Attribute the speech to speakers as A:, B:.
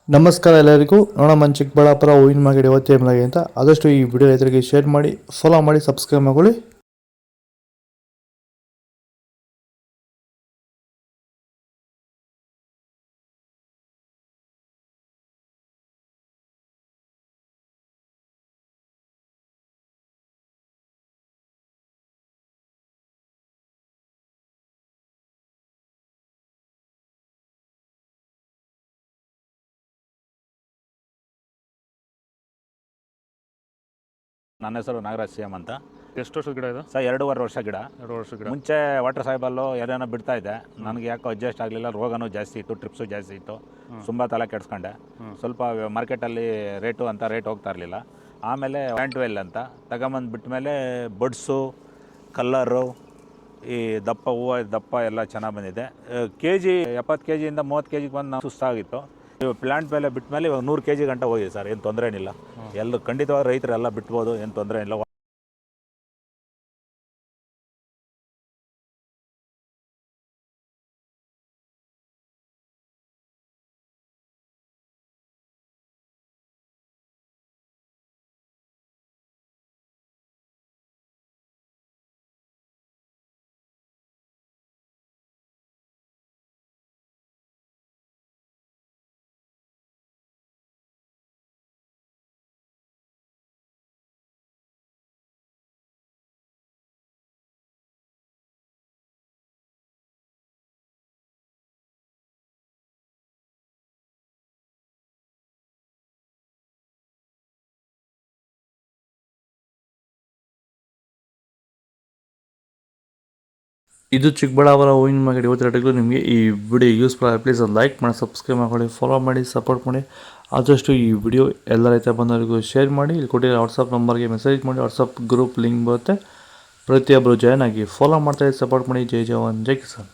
A: ನಮಸ್ಕಾರ ಎಲ್ಲರಿಗೂ. ನೋಡೋಣ ಚಿಕ್ಕಬಳ್ಳಾಪುರ ಹೂವಿನ ಮಾರ್ಕೆಟ್ ಇವತ್ತೇ ಏನಾಗಿದೆ ಅಂತ. ಆದಷ್ಟು ಈ ವಿಡಿಯೋ ರೈತರಿಗೆ ಶೇರ್ ಮಾಡಿ, ಫಾಲೋ ಮಾಡಿ, ಸಬ್ಸ್ಕ್ರೈಬ್ ಮಾಡ್ಕೊಳ್ಳಿ.
B: ನನ್ನ ಹೆಸರು ನಾಗರಾಜ್ ಸಿಎಂ ಅಂತ.
C: ಎಷ್ಟು ವರ್ಷದ ಗಿಡ ಇದು?
B: ಸರ್ 2.5 ವರ್ಷ ಗಿಡ.
C: 2 ವರ್ಷದ ಗಿಡ.
B: ಮುಂಚೆ ವಾಟರ್ ಸಾಯಿಬಲ್ಲು ಏನೇನೋ ಬಿಡ್ತಾ ಇದ್ದೆ. ನನಗೆ ಯಾಕೋ ಅಡ್ಜಸ್ಟ್ ಆಗಲಿಲ್ಲ. ರೋಗನೂ ಜಾಸ್ತಿ ಇತ್ತು, ಟ್ರಿಪ್ಸು ಜಾಸ್ತಿ ಇತ್ತು. ತುಂಬ ತಲೆ ಕೆಡಿಸ್ಕೊಂಡೆ. ಸ್ವಲ್ಪ ಮಾರ್ಕೆಟಲ್ಲಿ ರೇಟ್ ಹೋಗ್ತಾ ಇರಲಿಲ್ಲ. ಆಮೇಲೆ ವ್ಯಾಂಟ್ವೆಲ್ ಅಂತ ತಗೊಂಬಂದು ಬಿಟ್ಟ ಮೇಲೆ ಬಡ್ಸು, ಕಲ್ಲರು, ಈ ದಪ್ಪ ಹೂವು ದಪ್ಪ ಎಲ್ಲ ಚೆನ್ನಾಗಿ ಬಂದಿದೆ. ಕೆಜಿ 70 kg 30 kg ಬಂದು ನಾವು ಸುಸ್ತಾಗಿತ್ತು. ಇವಾಗ ಪ್ಲಾಂಟ್ ಮೇಲೆ ಬಿಟ್ಟ ಮೇಲೆ ಇವಾಗ 100 kg ಗಂಟ ಹೋಗಿದೆ ಸರ್. ಏನು ತೊಂದರೆ ಏನಿಲ್ಲ. ಎಲ್ಲರೂ ಖಂಡಿತವಾಗಿ ರೈತರೆಲ್ಲ ಬಿಟ್ಬೋದು, ಏನು ತೊಂದರೆ ಇಲ್ಲ.
A: ಇದು ಚಿಕ್ಕಬಳ್ಳಾಪುರ ಹೂವಿನ ಮಾರ್ಕೆಟ್ ಇವತ್ತು ರೇಟ್ಗಳು. ನಿಮಗೆ ಈ ವಿಡಿಯೋ ಯೂಸ್ಫುಲ್ ಪ್ಲೀಸ್ ಒಂದು ಲೈಕ್ ಮಾಡಿ, ಸಬ್ಸ್ಕ್ರೈಬ್ ಮಾಡ್ಕೊಳ್ಳಿ, ಫಾಲೋ ಮಾಡಿ, ಸಪೋರ್ಟ್ ಮಾಡಿ. ಆದಷ್ಟು ಈ ವಿಡಿಯೋ ಎಲ್ಲ ರೈತ ಬಂದವರಿಗೂ ಶೇರ್ ಮಾಡಿ. ಇಲ್ಲಿ ಕೊಟ್ಟಿರೋ ವಾಟ್ಸಪ್ ನಂಬರ್ಗೆ ಮೆಸೇಜ್ ಮಾಡಿ. ವಾಟ್ಸಪ್ ಗ್ರೂಪ್ ಲಿಂಕ್ ಬರುತ್ತೆ, ಪ್ರತಿಯೊಬ್ಬರು ಜಾಯ್ನ್ ಆಗಿ ಫಾಲೋ ಮಾಡ್ತಾಯಿದ್ದು ಸಪೋರ್ಟ್ ಮಾಡಿ. ಜೈ ಜವಾನ್, ಜೈ ಕಿಸಾನ್.